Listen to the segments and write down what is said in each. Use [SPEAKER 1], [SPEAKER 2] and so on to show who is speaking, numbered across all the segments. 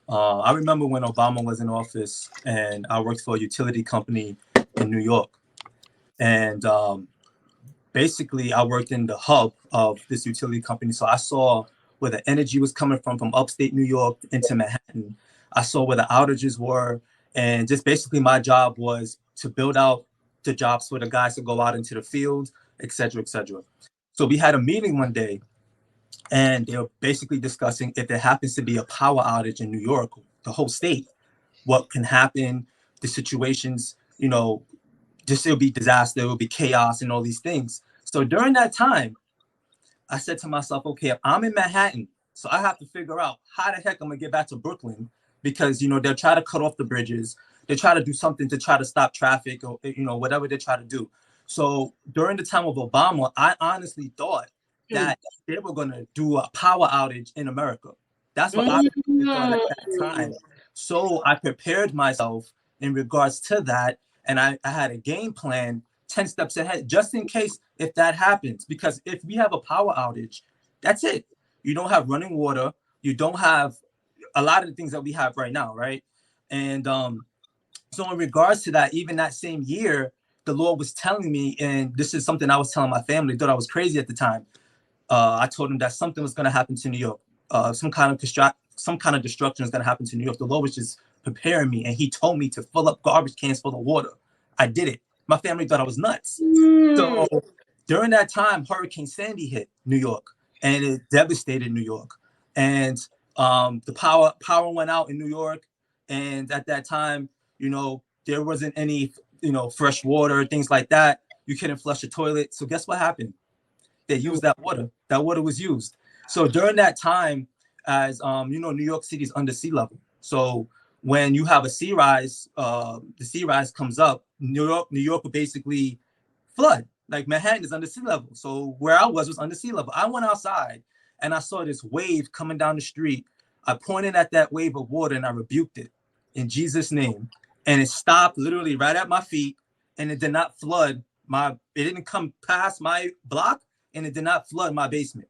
[SPEAKER 1] I remember when Obama was in office, and I worked for a utility company in New York, and basically I worked in the hub of this utility company. So I saw where the energy was coming from upstate New York into Manhattan. I saw where the outages were, and just basically my job was to build out the jobs for the guys to go out into the field, et cetera, et cetera. So we had a meeting one day, and they were basically discussing if there happens to be a power outage in New York, the whole state, what can happen, the situations, just it'll be disaster, it'll be chaos and all these things. So during that time, I said to myself, okay, if I'm in Manhattan, so I have to figure out how the heck I'm gonna get back to Brooklyn, because they'll try to cut off the bridges, they try to do something to try to stop traffic, or whatever they try to do. So during the time of Obama, I honestly thought that they were gonna do a power outage in America. That's what I thought at that time. So I prepared myself in regards to that, and I had a game plan 10 steps ahead, just in case if that happens. Because if we have a power outage, that's it. You don't have running water. You don't have a lot of the things that we have right now, right? And so in regards to that, even that same year, the Lord was telling me, and this is something I was telling my family, thought I was crazy at the time. I told them that something was going to happen to New York. Some kind of destruction is going to happen to New York. The Lord was just preparing me, and He told me to fill up garbage cans full of water. I did it. My family thought I was nuts. So during that time, Hurricane Sandy hit New York, and it devastated New York. And the power went out in New York. And at that time, there wasn't any, fresh water, things like that. You couldn't flush a toilet. So guess what happened? They used that water. That water was used. So during that time, as New York City is under sea level. So when you have a sea rise, the sea rise comes up, New York will basically flood. Like Manhattan is under sea level. So where I was under sea level. I went outside and I saw this wave coming down the street. I pointed at that wave of water and I rebuked it in Jesus' name. And it stopped literally right at my feet, and it did not flood it didn't come past my block, and it did not flood my basement.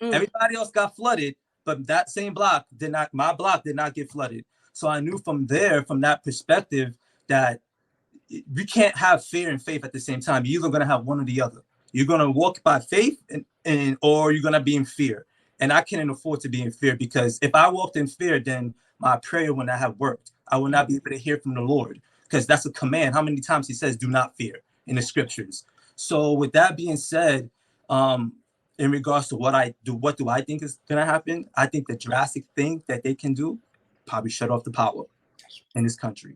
[SPEAKER 1] Everybody else got flooded, but that same block my block did not get flooded. So I knew from that perspective, that we can't have fear and faith at the same time. You're either going to have one or the other. You're going to walk by faith or you're going to be in fear. And I can't afford to be in fear, because if I walked in fear, then my prayer would not have worked. I will not be able to hear from the Lord, because that's a command. How many times He says, do not fear in the scriptures. So with that being said, in regards to what do I think is going to happen? I think the drastic thing that they can do, probably shut off the power in this country.